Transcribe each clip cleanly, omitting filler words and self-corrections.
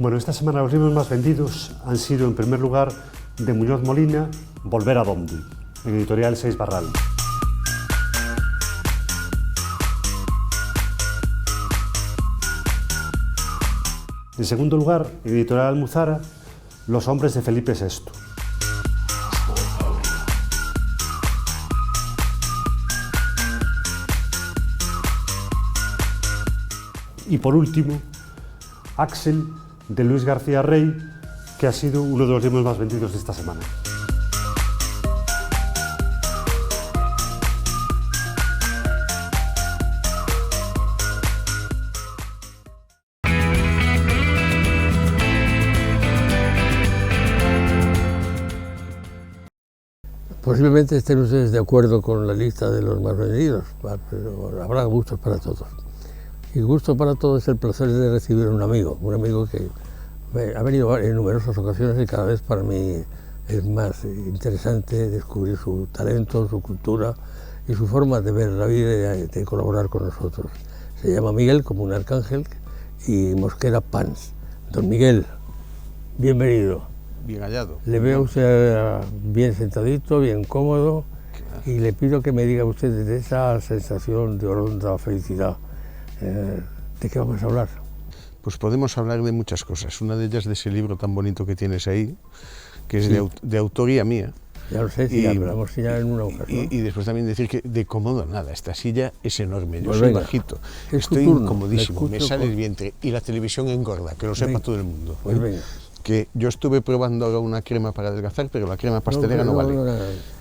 Bueno, esta semana los libros más vendidos han sido, en primer lugar, de Muñoz Molina, Volver a dónde, en editorial Seis Barral. En segundo lugar, en editorial Almuzara, Los hombres de Felipe VI. Y por último, Axel, de Luis García Rey, que ha sido uno de los libros más vendidos de esta semana. Posiblemente estén ustedes de acuerdo con la lista de los más vendidos, pero habrá gustos para todos. Y gusto para todos es el placer de recibir a un amigo que ha venido en numerosas ocasiones y cada vez para mí es más interesante descubrir su talento, su cultura y su forma de ver la vida y de colaborar con nosotros. Se llama Miguel, como un arcángel, y Mosquera Pans. Don Miguel, bienvenido. Bien hallado. Le veo a usted bien sentadito, bien cómodo, y le pido que me diga usted de esa sensación de honda felicidad. ¿De qué vamos a hablar? Pues podemos hablar de muchas cosas. Una de ellas de ese libro tan bonito que tienes ahí, que es de autoría mía. Ya lo sé, sí, hablamos ya en una ocasión. Y después también decir que de cómodo nada, esta silla es enorme, yo pues soy venga, bajito, es estoy turno, incomodísimo, me sale el vientre y la televisión engorda, que lo sepa todo el mundo. Pues venga. Que yo estuve probando ahora una crema para adelgazar, pero la crema pastelera no vale.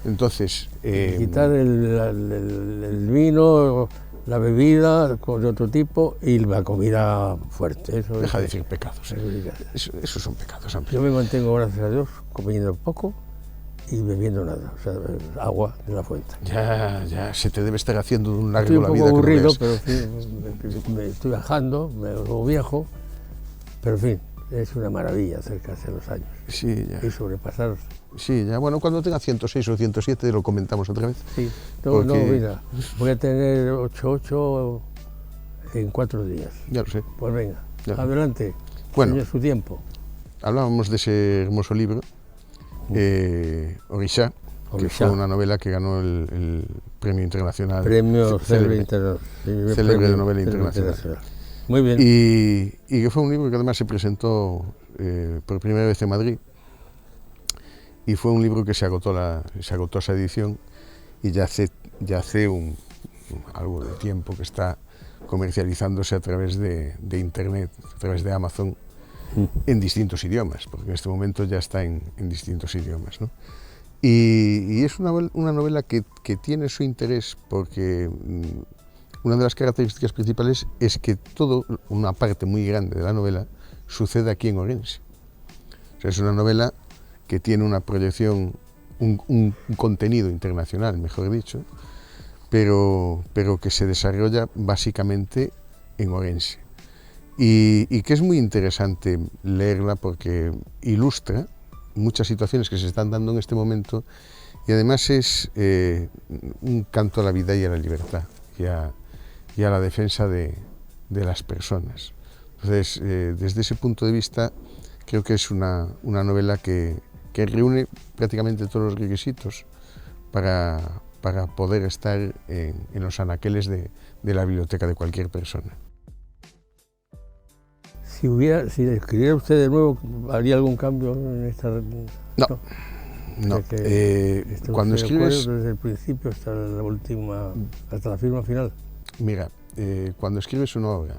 Entonces... quitar el vino, la bebida de otro tipo y la comida fuerte. Eso deja de decir pecados. Eso son pecados, hombre. Yo me mantengo, gracias a Dios, comiendo poco y bebiendo nada, o sea, agua de la fuente. Ya, se te debe estar haciendo un largo la vida. Estoy un poco aburrido, pero en fin, me estoy bajando, me hago viejo, pero en fin, es una maravilla acercarse a los años. Sí, ya. Y sobrepasar. Sí, ya, bueno, cuando tenga 106 o 107 lo comentamos otra vez. Sí, no, mira, voy a tener 88 en 4 días. Ya lo sé. Pues venga, ya. Adelante, bueno, señor, su tiempo. Hablábamos de ese hermoso libro, Orixá, que fue una novela que ganó el Premio Internacional. Premio Célebre de Novela Internacional. Muy bien. Y que fue un libro que además se presentó por primera vez en Madrid. Y fue un libro que se agotó esa edición y ya hace algo de tiempo que está comercializándose a través de Internet, a través de Amazon, en distintos idiomas, porque en este momento ya está en distintos idiomas, ¿no? Y es una novela que tiene su interés porque una de las características principales es que una parte muy grande de la novela sucede aquí en Orense. O sea, es una novela que tiene una proyección, un contenido internacional, mejor dicho, pero que se desarrolla básicamente en Orense. Y que es muy interesante leerla porque ilustra muchas situaciones que se están dando en este momento y además es un canto a la vida y a la libertad y a la defensa de las personas. Entonces, desde ese punto de vista, creo que es una novela que reúne prácticamente todos los requisitos para poder estar en los anaqueles de la biblioteca de cualquier persona. Si escribiera usted de nuevo, ¿haría algún cambio en esta...? No. Cuando escribes... Desde el principio hasta la firma final. Mira, cuando escribes una obra,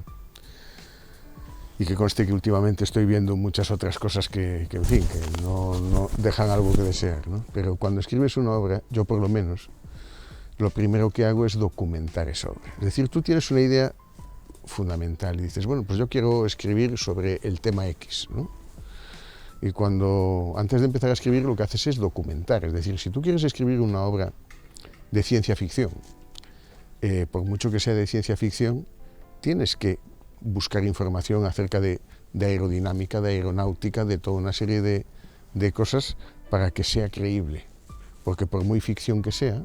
y que conste que últimamente estoy viendo muchas otras cosas que en fin, que no dejan algo que desear, ¿no? Pero cuando escribes una obra, yo por lo menos, lo primero que hago es documentar esa obra. Es decir, tú tienes una idea fundamental y dices, bueno, pues yo quiero escribir sobre el tema X, ¿no? Y antes de empezar a escribir, lo que haces es documentar. Es decir, si tú quieres escribir una obra de ciencia ficción, por mucho que sea de ciencia ficción, tienes que buscar información acerca de aerodinámica, de aeronáutica, de toda una serie de cosas para que sea creíble. Porque por muy ficción que sea,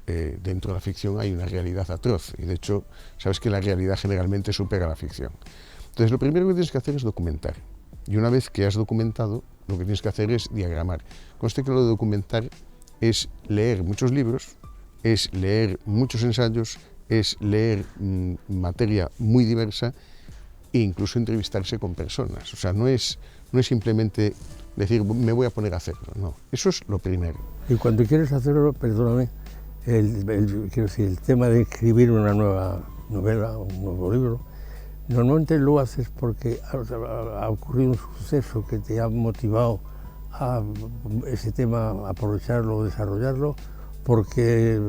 dentro de la ficción hay una realidad atroz. Y de hecho, sabes que la realidad generalmente supera la ficción. Entonces, lo primero que tienes que hacer es documentar. Y una vez que has documentado, lo que tienes que hacer es diagramar. Conste que lo de documentar es leer muchos libros, es leer muchos ensayos, es leer materia muy diversa e incluso entrevistarse con personas. O sea, no es simplemente decir, me voy a poner a hacerlo, no. Eso es lo primero. Y cuando quieres hacerlo, perdóname, quiero decir, el tema de escribir una nueva novela, un nuevo libro, normalmente lo haces porque ha ocurrido un suceso que te ha motivado a ese tema, aprovecharlo, desarrollarlo, porque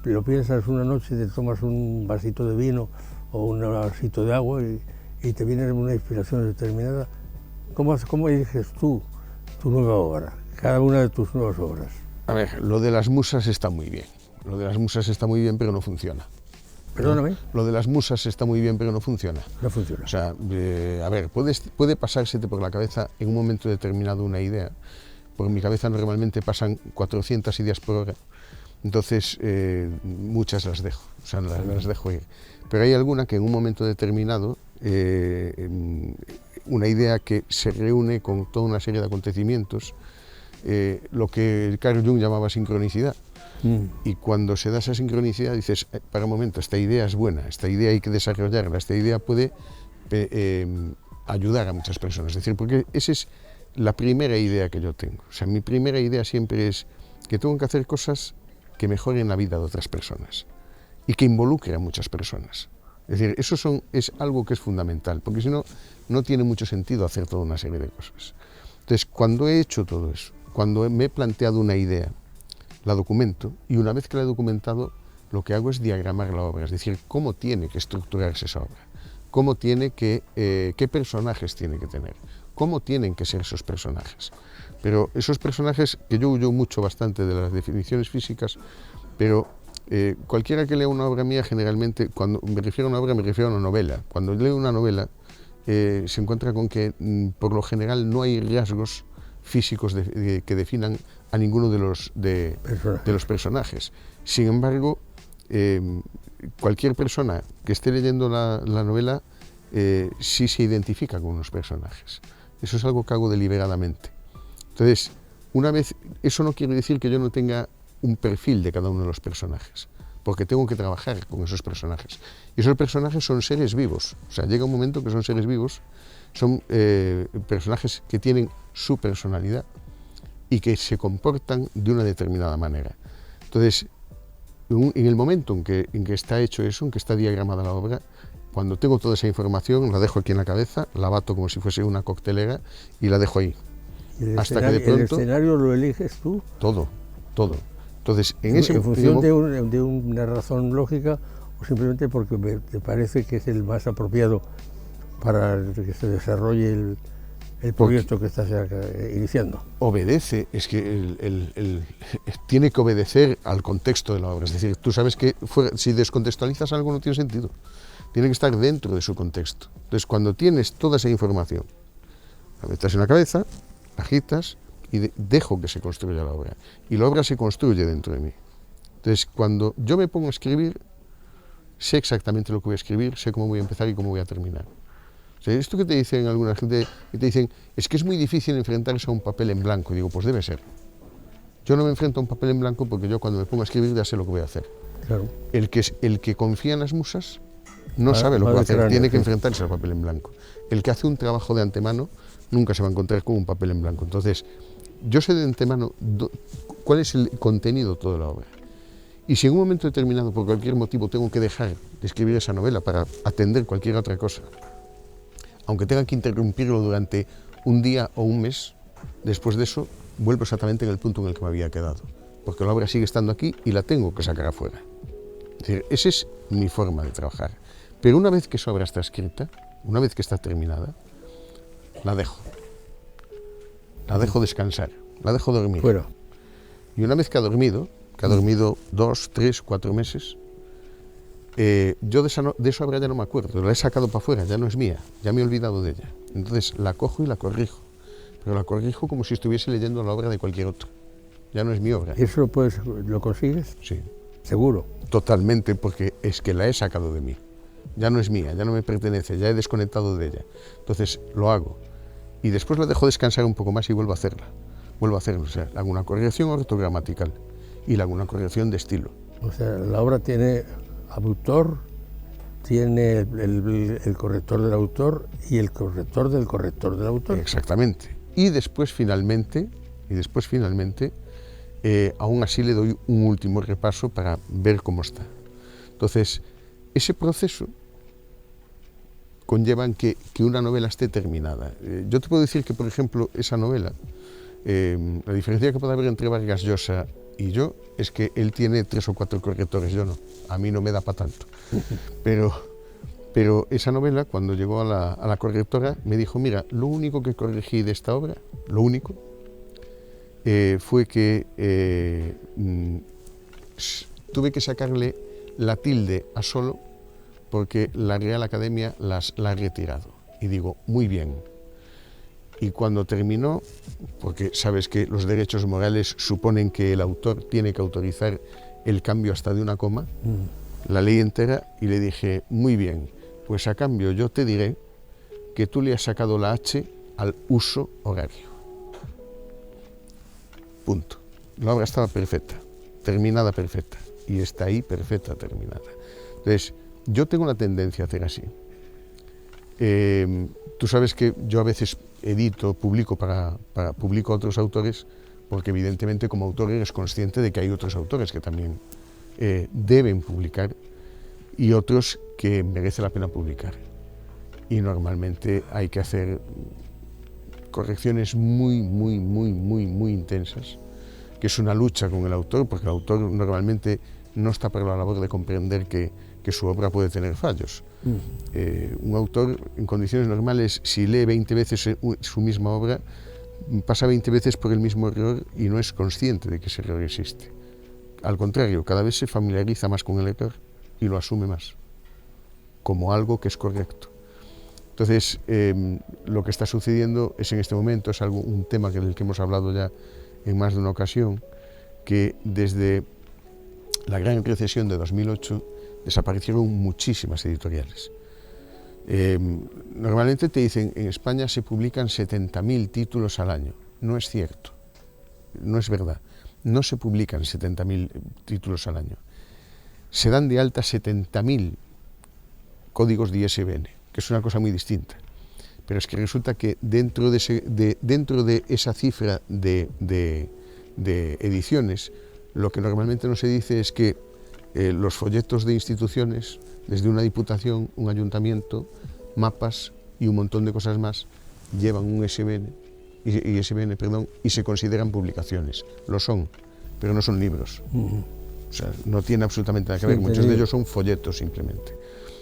lo piensas una noche, te tomas un vasito de vino o un vasito de agua y te viene una inspiración determinada. ¿Cómo eliges tú tu nueva obra, cada una de tus nuevas obras? A ver, lo de las musas está muy bien. Lo de las musas está muy bien, pero no funciona. Perdóname. Lo de las musas está muy bien, pero no funciona. No funciona. O sea, a ver, puede pasársete por la cabeza en un momento determinado una idea. Por mi cabeza normalmente pasan 400 ideas por hora. Entonces, muchas las dejo, o sea, las dejo ir. Pero hay alguna que en un momento determinado, una idea que se reúne con toda una serie de acontecimientos, lo que Carl Jung llamaba sincronicidad. Y cuando se da esa sincronicidad dices, para un momento, esta idea es buena, esta idea hay que desarrollarla, esta idea puede ayudar a muchas personas. Es decir, porque esa es la primera idea que yo tengo. O sea, mi primera idea siempre es que tengo que hacer cosas que mejoren la vida de otras personas y que involucren a muchas personas. Es decir, es algo que es fundamental, porque si no, no tiene mucho sentido hacer toda una serie de cosas. Entonces, cuando he hecho todo eso, cuando me he planteado una idea, la documento, y una vez que la he documentado, lo que hago es diagramar la obra, es decir, cómo tiene que estructurarse esa obra, cómo tiene qué personajes tiene que tener, cómo tienen que ser esos personajes. Pero esos personajes, que yo huyo mucho bastante de las definiciones físicas, pero cualquiera que lea una obra mía, generalmente, cuando me refiero a una obra, me refiero a una novela. Cuando leo una novela, se encuentra con que, por lo general, no hay rasgos físicos que definan a ninguno de los personajes. Sin embargo, cualquier persona que esté leyendo la novela sí se identifica con los personajes. Eso es algo que hago deliberadamente. Entonces, eso no quiere decir que yo no tenga un perfil de cada uno de los personajes, porque tengo que trabajar con esos personajes. Y esos personajes son seres vivos. O sea, llega un momento que son seres vivos, son personajes que tienen su personalidad y que se comportan de una determinada manera. Entonces, en el momento en que está hecho eso, en que está diagramada la obra, cuando tengo toda esa información, la dejo aquí en la cabeza, la bato como si fuese una coctelera y la dejo ahí. Hasta que de pronto... ¿El escenario lo eliges tú? Todo. Entonces, ¿En función de una razón lógica o simplemente porque te parece que es el más apropiado para que se desarrolle el proyecto que estás iniciando? Obedece, es que tiene que obedecer al contexto de la obra. Es decir, tú sabes que si descontextualizas algo no tiene sentido. Tiene que estar dentro de su contexto. Entonces, cuando tienes toda esa información, la metes en la cabeza, la agitas y dejo que se construya la obra. Y la obra se construye dentro de mí. Entonces, cuando yo me pongo a escribir, sé exactamente lo que voy a escribir, sé cómo voy a empezar y cómo voy a terminar. O sea, esto que te dicen alguna gente, que te dicen, es que es muy difícil enfrentarse a un papel en blanco. Y digo, pues debe ser. Yo no me enfrento a un papel en blanco porque yo cuando me pongo a escribir ya sé lo que voy a hacer. Claro. El que confía en las musas no sabe lo que va a hacer, tiene que enfrentarse al papel en blanco. El que hace un trabajo de antemano nunca se va a encontrar con un papel en blanco. Entonces, yo sé de antemano cuál es el contenido de toda la obra. Y si en un momento determinado, por cualquier motivo, tengo que dejar de escribir esa novela para atender cualquier otra cosa, aunque tenga que interrumpirlo durante un día o un mes, después de eso vuelvo exactamente en el punto en el que me había quedado, porque la obra sigue estando aquí y la tengo que sacar afuera. Es decir, esa es mi forma de trabajar. Pero una vez que esa obra está escrita, una vez que está terminada, la dejo descansar, la dejo dormir. Fuera. Y una vez que ha dormido 2, 3, 4 meses, yo de esa obra ya no me acuerdo, la he sacado para afuera, ya no es mía, ya me he olvidado de ella. Entonces la cojo y la corrijo, pero la corrijo como si estuviese leyendo la obra de cualquier otro. Ya no es mi obra. ¿Y eso lo consigues? Sí. ¿Seguro? Totalmente, porque es que la he sacado de mí. Ya no es mía, ya no me pertenece, ya he desconectado de ella. Entonces lo hago. y después la dejo descansar un poco más y vuelvo a hacerla. Vuelvo a hacerla, o sea, hago una corrección ortogramatical y le hago una corrección de estilo. O sea, la obra tiene autor, tiene el corrector del autor y el corrector del autor. Exactamente. Y después finalmente, aún así le doy un último repaso para ver cómo está. Entonces, ese proceso conlleva que una novela esté terminada. Yo te puedo decir que, por ejemplo, esa novela, la diferencia que puede haber entre Vargas Llosa y yo es que él tiene 3 o 4 correctores, yo no. A mí no me da para tanto. Pero esa novela, cuando llegó a la correctora, me dijo, mira, lo único que corregí de esta obra, lo único, fue que tuve que sacarle la tilde a solo porque la Real Academia la ha retirado. Y digo, muy bien. Y cuando terminó, porque sabes que los derechos morales suponen que el autor tiene que autorizar el cambio hasta de una coma, la leí entera y le dije, muy bien, pues a cambio yo te diré que tú le has sacado la H al uso horario. Punto. La obra estaba perfecta, terminada perfecta, y está ahí perfecta, terminada. Entonces, yo tengo una tendencia a hacer así. Tú sabes que yo a veces edito, publico publico a otros autores, porque evidentemente como autor eres consciente de que hay otros autores que también deben publicar y otros que merece la pena publicar. Y normalmente hay que hacer correcciones muy intensas, que es una lucha con el autor, porque el autor normalmente no está para la labor de comprender que su obra puede tener fallos. Un autor en condiciones normales, si lee 20 veces su misma obra, pasa 20 veces por el mismo error y no es consciente de que ese error existe. Al contrario, cada vez se familiariza más con el error y lo asume más, como algo que es correcto. Entonces, lo que está sucediendo es en este momento, es un tema del que hemos hablado ya en más de una ocasión, que desde la gran recesión de 2008 desaparecieron muchísimas editoriales. Normalmente te dicen, en España se publican 70.000 títulos al año. No es cierto, no es verdad. No se publican 70.000 títulos al año. Se dan de alta 70.000 códigos de ISBN, que es una cosa muy distinta. Pero es que resulta que dentro de esa cifra de ediciones, lo que normalmente no se dice es que los folletos de instituciones, desde una diputación, un ayuntamiento, mapas y un montón de cosas más, llevan un ISBN, y se consideran publicaciones. Lo son, pero no son libros. O sea, no tiene absolutamente nada que ver. Muchos de ellos son folletos simplemente.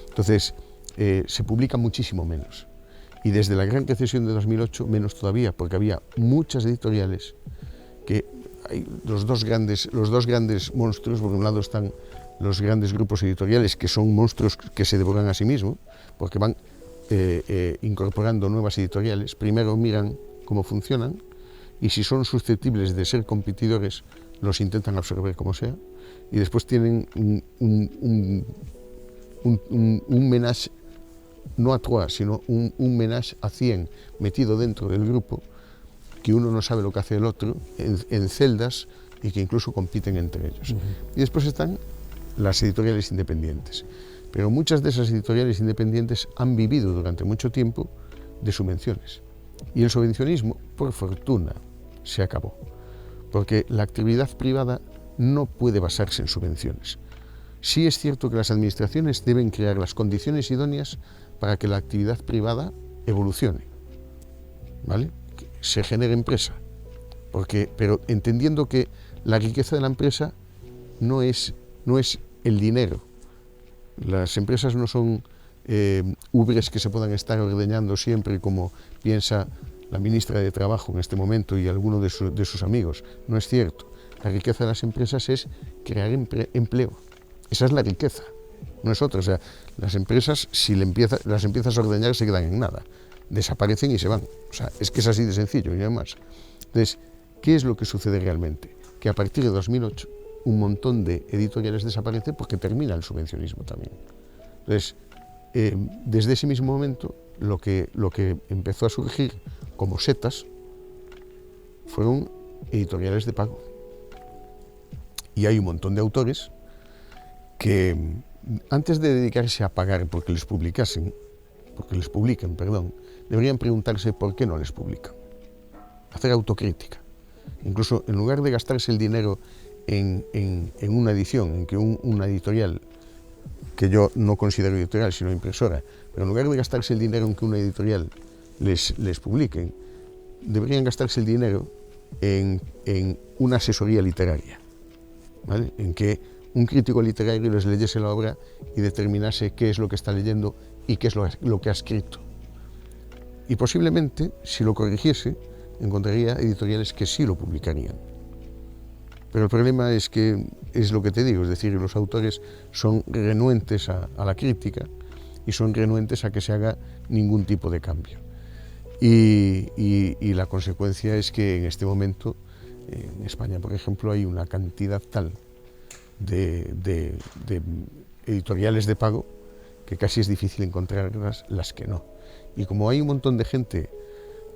Entonces, se publica muchísimo menos. Y desde la gran recesión de 2008, menos todavía, porque había muchas editoriales que hay los dos grandes monstruos. Por un lado están los grandes grupos editoriales, que son monstruos que se devoran a sí mismos, porque van incorporando nuevas editoriales. Primero miran cómo funcionan y si son susceptibles de ser competidores, los intentan absorber como sea, y después tienen un ménage, no a trois, sino un ménage a 100 metido dentro del grupo, que uno no sabe lo que hace el otro, en celdas, y que incluso compiten entre ellos. Y después están las editoriales independientes. Pero muchas de esas editoriales independientes han vivido durante mucho tiempo de subvenciones. Y el subvencionismo, por fortuna, se acabó. Porque la actividad privada no puede basarse en subvenciones. Sí es cierto que las administraciones deben crear las condiciones idóneas para que la actividad privada evolucione, ¿vale? Que se genere empresa. Pero entendiendo que la riqueza de la empresa no es el dinero. Las empresas no son ubres que se puedan estar ordeñando siempre, como piensa la ministra de Trabajo en este momento y alguno de sus amigos. No es cierto. La riqueza de las empresas es crear empleo. Esa es la riqueza, no es otra. O sea, las empresas, si las empiezas a ordeñar, se quedan en nada. Desaparecen y se van. O sea, es que es así de sencillo y nada más. Entonces, ¿qué es lo que sucede realmente? Que a partir de 2008, un montón de editoriales desaparecen porque termina el subvencionismo también. Entonces, desde ese mismo momento, lo que empezó a surgir como Setas, fueron editoriales de pago. Y hay un montón de autores que antes de dedicarse a pagar porque les publiquen, deberían preguntarse por qué no les publican. Hacer autocrítica. Incluso en lugar de gastarse el dinero en una edición, en que una editorial, que yo no considero editorial sino impresora, pero en lugar de gastarse el dinero en que una editorial les publique, deberían gastarse el dinero en una asesoría literaria, ¿vale? En que un crítico literario les leyese la obra y determinase qué es lo que está leyendo y qué es lo que ha escrito. Y posiblemente, si lo corrigiese, encontraría editoriales que sí lo publicarían. Pero el problema es que, es lo que te digo, es decir, los autores son renuentes a la crítica y son renuentes a que se haga ningún tipo de cambio. Y la consecuencia es que en este momento, en España, por ejemplo, hay una cantidad tal de editoriales de pago que casi es difícil encontrar las que no. Y como hay un montón de gente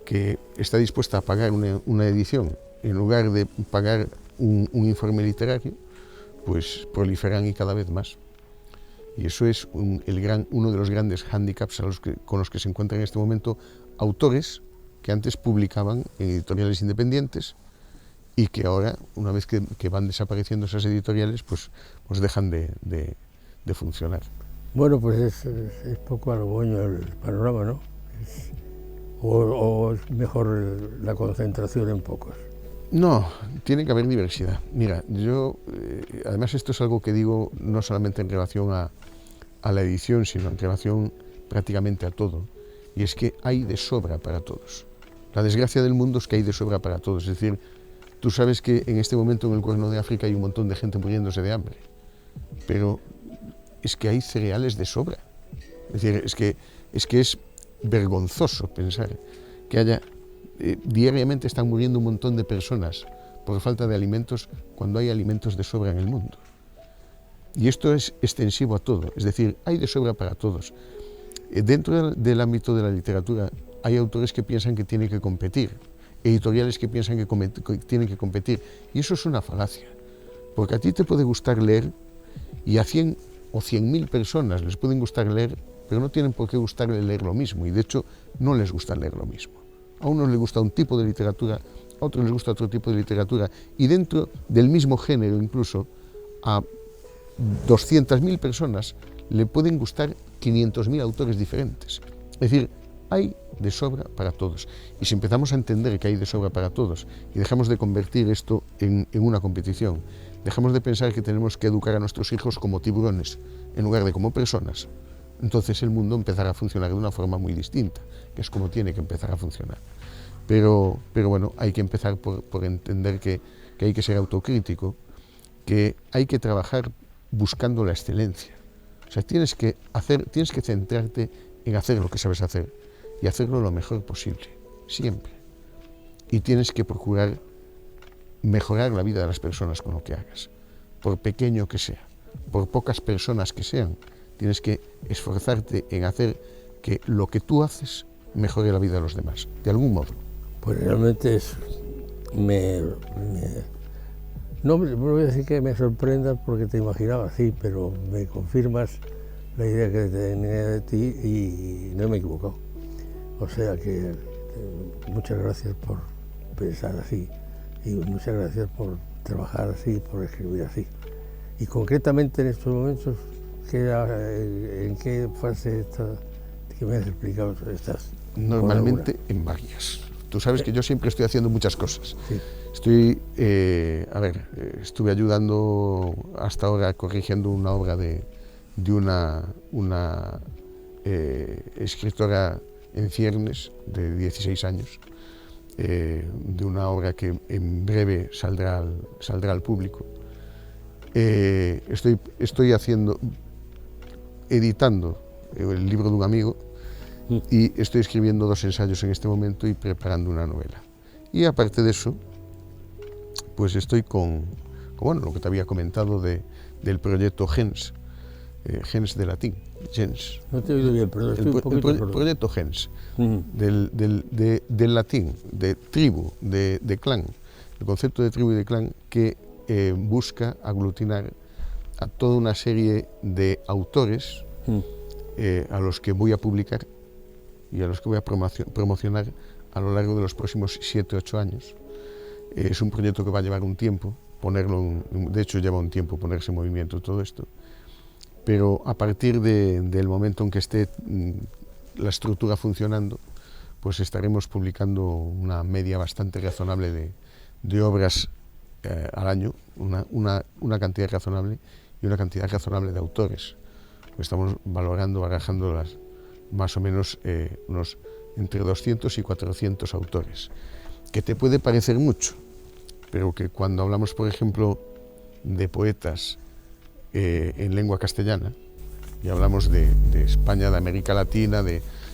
que está dispuesta a pagar una edición en lugar de pagar un informe literario, pues proliferan y cada vez más. Y eso es uno de los grandes hándicaps con los que se encuentran en este momento autores que antes publicaban en editoriales independientes y que ahora, una vez que van desapareciendo esas editoriales, pues dejan de funcionar. Bueno, pues es poco halagüeño el panorama, ¿no? O es mejor la concentración en pocos. No, tiene que haber diversidad. Mira, yo, además esto es algo que digo no solamente en relación a la edición, sino en relación prácticamente a todo, y es que hay de sobra para todos. La desgracia del mundo es que hay de sobra para todos, es decir, tú sabes que en este momento en el Cuerno de África hay un montón de gente muriéndose de hambre, pero es que hay cereales de sobra. Es decir, es que es vergonzoso pensar que haya diariamente están muriendo un montón de personas por falta de alimentos cuando hay alimentos de sobra en el mundo. Y esto es extensivo a todo, es decir, hay de sobra para todos. Dentro del ámbito de la literatura hay autores que piensan que tienen que competir, editoriales que piensan que tienen que competir, y eso es una falacia, porque a ti te puede gustar leer y a 100 o 100.000 personas les pueden gustar leer, pero no tienen por qué gustarle leer lo mismo, y de hecho no les gusta leer lo mismo. A unos les gusta un tipo de literatura, a otros les gusta otro tipo de literatura, y dentro del mismo género incluso a 200.000 personas le pueden gustar 500.000 autores diferentes. Es decir, hay de sobra para todos. Y si empezamos a entender que hay de sobra para todos y dejamos de convertir esto en una competición, dejamos de pensar que tenemos que educar a nuestros hijos como tiburones en lugar de como personas, entonces el mundo empezará a funcionar de una forma muy distinta, que es como tiene que empezar a funcionar. Pero bueno, hay que empezar por entender que hay que ser autocrítico, que hay que trabajar buscando la excelencia. O sea, tienes que centrarte en hacer lo que sabes hacer y hacerlo lo mejor posible, siempre. Y tienes que procurar mejorar la vida de las personas con lo que hagas, por pequeño que sea, por pocas personas que sean. Tienes que esforzarte en hacer que lo que tú haces mejore la vida de los demás, de algún modo. Pues realmente no voy a decir que me sorprendas porque te imaginaba así, pero me confirmas la idea que tenía de ti y no me he equivocado. O sea que muchas gracias por pensar así y muchas gracias por trabajar así, por escribir así. Y concretamente en estos momentos, ¿en qué fase que me has explicado estás? Normalmente en varias. Tú sabes que yo siempre estoy haciendo muchas cosas. Sí. Estuve ayudando hasta ahora corrigiendo una obra de una escritora en ciernes de 16 años, de una obra que en breve saldrá al público. Estoy editando el libro de un amigo y estoy escribiendo 2 ensayos en este momento y preparando una novela. Y aparte de eso, pues estoy con lo que te había comentado del proyecto GENS, gens de latín, gens. No te he oído bien, perdón, estoy un poquito sordo. Proyecto gens, del latín, de tribu, de clan, el concepto de tribu y de clan que busca aglutinar a toda una serie de autores a los que voy a publicar y a los que voy a promocionar a lo largo de los próximos 7-8 años. Es un proyecto que va a llevar un tiempo, de hecho lleva un tiempo ponerse en movimiento todo esto, pero a partir del momento en que esté la estructura funcionando, pues estaremos publicando una media bastante razonable de obras al año, una cantidad razonable y una cantidad razonable de autores. Estamos valorando, barajándolas más o menos unos entre 200 y 400 autores, que te puede parecer mucho, pero que cuando hablamos, por ejemplo, de poetas en lengua castellana, y hablamos de España, de América Latina,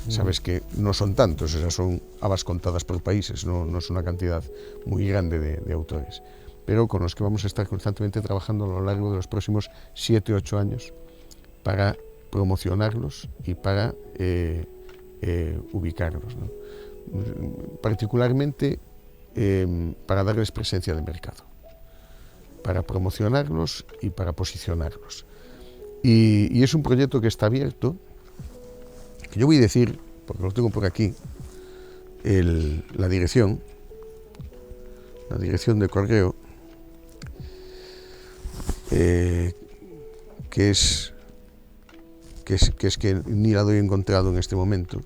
sabes que no son tantos, esas son habas contadas por países, no es una cantidad muy grande de autores, pero con los que vamos a estar constantemente trabajando a lo largo de los próximos 7-8 años para promocionarlos y para ubicarlos, ¿no? Particularmente para darles presencia de mercado, para promocionarlos y para posicionarlos. Y es un proyecto que está abierto, que yo voy a decir, porque lo tengo por aquí, la dirección de correo, que es que ni la doy encontrado en este momento,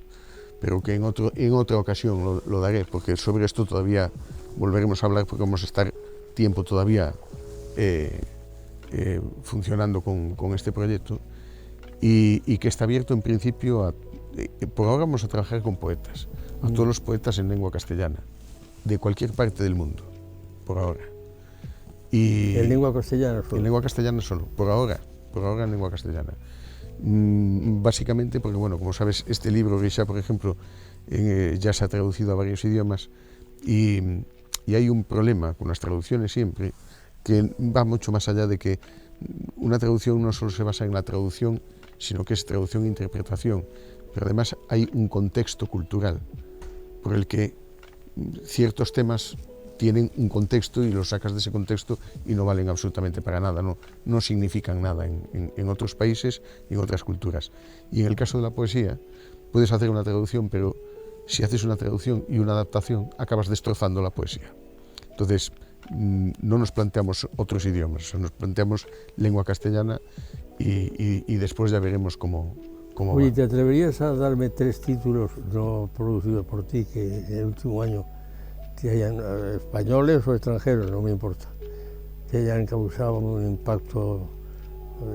pero que en otra ocasión lo daré, porque sobre esto todavía volveremos a hablar, porque vamos a estar tiempo todavía funcionando con este proyecto, y que está abierto en principio por ahora vamos a trabajar con poetas, a todos los poetas en lengua castellana, de cualquier parte del mundo, por ahora. ¿En lengua castellana solo? En lengua castellana solo, por ahora en lengua castellana. Básicamente porque, bueno, como sabes, este libro, Grisha, por ejemplo, ya se ha traducido a varios idiomas y hay un problema con las traducciones siempre, que va mucho más allá de que una traducción no solo se basa en la traducción, sino que es traducción e interpretación, pero además hay un contexto cultural por el que ciertos temas tienen un contexto y los sacas de ese contexto y no valen absolutamente para nada, no significan nada en otros países y en otras culturas. Y en el caso de la poesía, puedes hacer una traducción, pero si haces una traducción y una adaptación, acabas destrozando la poesía. Entonces, no nos planteamos otros idiomas, nos planteamos lengua castellana y después ya veremos cómo Oye, va. ¿te atreverías a darme 3 títulos no producidos por ti que en el último año que hayan, españoles o extranjeros, no me importa, que hayan causado un impacto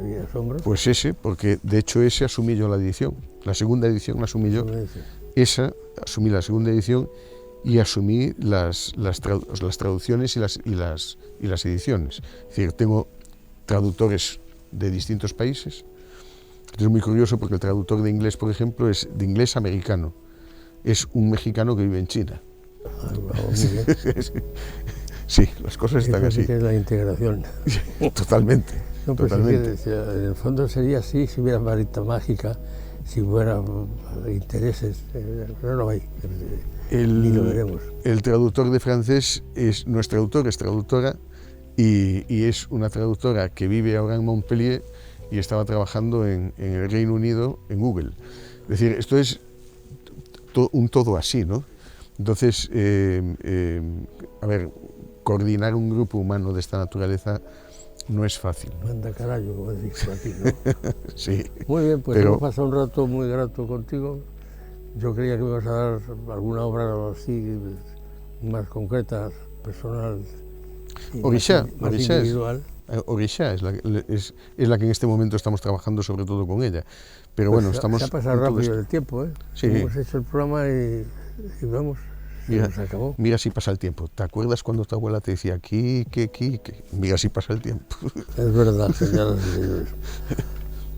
y asombro? Pues ese, porque de hecho ese asumí yo la edición, la segunda edición la asumí yo, asumí la segunda edición y asumí las traducciones y las ediciones. Es decir, tengo traductores de distintos países. Es muy curioso porque el traductor de inglés, por ejemplo, es de inglés americano. Es un mexicano que vive en China. Sí, las cosas están así. Que es la integración. Totalmente. No, pues totalmente. Es que, en el fondo sería así si hubiera varita mágica, si hubiera intereses, pero no hay. Ni lo veremos. El traductor de francés no es traductor, es traductora, y es una traductora que vive ahora en Montpellier y estaba trabajando en el Reino Unido en Google. Es decir, esto es un todo así, ¿no? Entonces, a ver, coordinar un grupo humano de esta naturaleza no es fácil. Manda carajo, como has dicho aquí, ¿no? Sí. Muy bien, pues hemos pasado un rato muy grato contigo. Yo creía que me ibas a dar alguna obra así, más concreta, personal, Orisha, más individual. Orisha es la que en este momento estamos trabajando sobre todo con ella. Pero Pues bueno, estamos... Se ha pasado rápido el tiempo, ¿eh? Sí. Hemos hecho el programa y vamos, se acabó. Mira si pasa el tiempo. ¿Te acuerdas cuando tu abuela te decía aquí, que? Mira si pasa el tiempo. Es verdad, señoras y señores.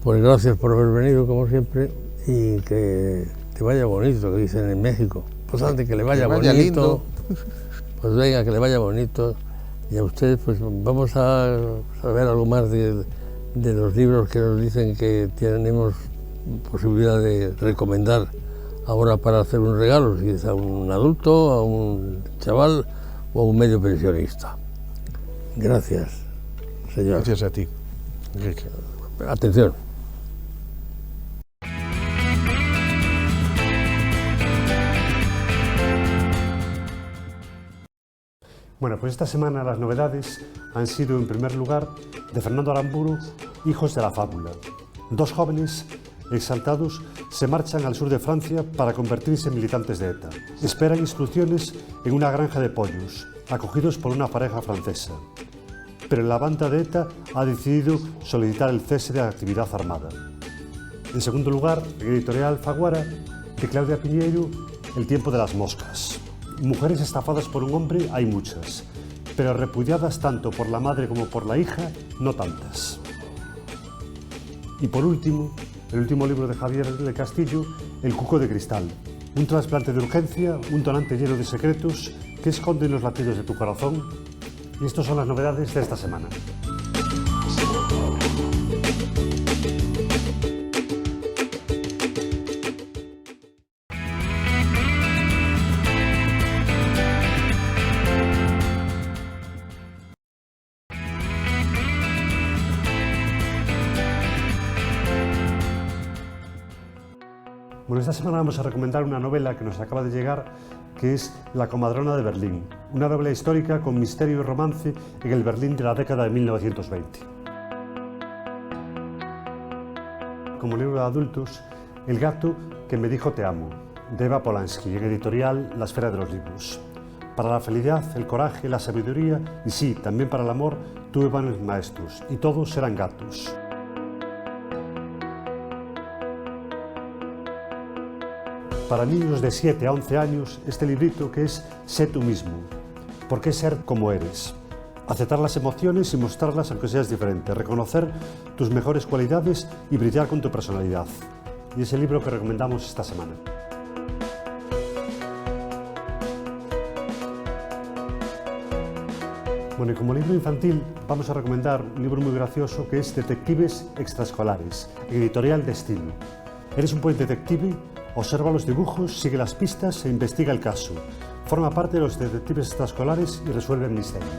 Pues gracias por haber venido, como siempre, y que te vaya bonito, que dicen en México. Pues antes que le vaya bonito, lindo. Pues venga, que le vaya bonito. Y a ustedes, pues vamos a ver algo más de de los libros que nos dicen que tenemos posibilidad de recomendar ahora para hacer un regalo, si es a un adulto, a un chaval o a un medio pensionista. Gracias, señor. Gracias a ti, Enrique. Atención. Bueno, pues esta semana las novedades han sido, en primer lugar, de Fernando Aramburu, Hijos de la Fábula. Dos jóvenes exaltados se marchan al sur de Francia para convertirse en militantes de ETA. Esperan instrucciones en una granja de pollos, acogidos por una pareja francesa. Pero la banda de ETA ha decidido solicitar el cese de la actividad armada. En segundo lugar, en editorial Faguara, de Claudia Piñeiro, El tiempo de las moscas. Mujeres estafadas por un hombre hay muchas, pero repudiadas tanto por la madre como por la hija, no tantas. Y por último, el último libro de Javier del Castillo, El cuco de cristal. Un trasplante de urgencia, un donante lleno de secretos que esconden los latidos de tu corazón. Y estas son las novedades de esta semana. Bueno, esta semana vamos a recomendar una novela que nos acaba de llegar, que es La comadrona de Berlín, una novela histórica con misterio y romance en el Berlín de la década de 1920. Como libro de adultos, El gato que me dijo te amo, de Eva Polanski, en editorial La Esfera de los Libros. Para la felicidad, el coraje, la sabiduría y sí, también para el amor, tuve buenos maestros y todos eran gatos. Para niños de 7 a 11 años, este librito que es Sé tú mismo. ¿Por qué ser como eres? Aceptar las emociones y mostrarlas aunque seas diferente, reconocer tus mejores cualidades y brillar con tu personalidad. Y es el libro que recomendamos esta semana. Bueno, y como libro infantil vamos a recomendar un libro muy gracioso que es Detectives extraescolares, editorial Destino. ¿Eres un buen detective? Observa los dibujos, sigue las pistas e investiga el caso. Forma parte de los detectives extraescolares y resuelve el misterio.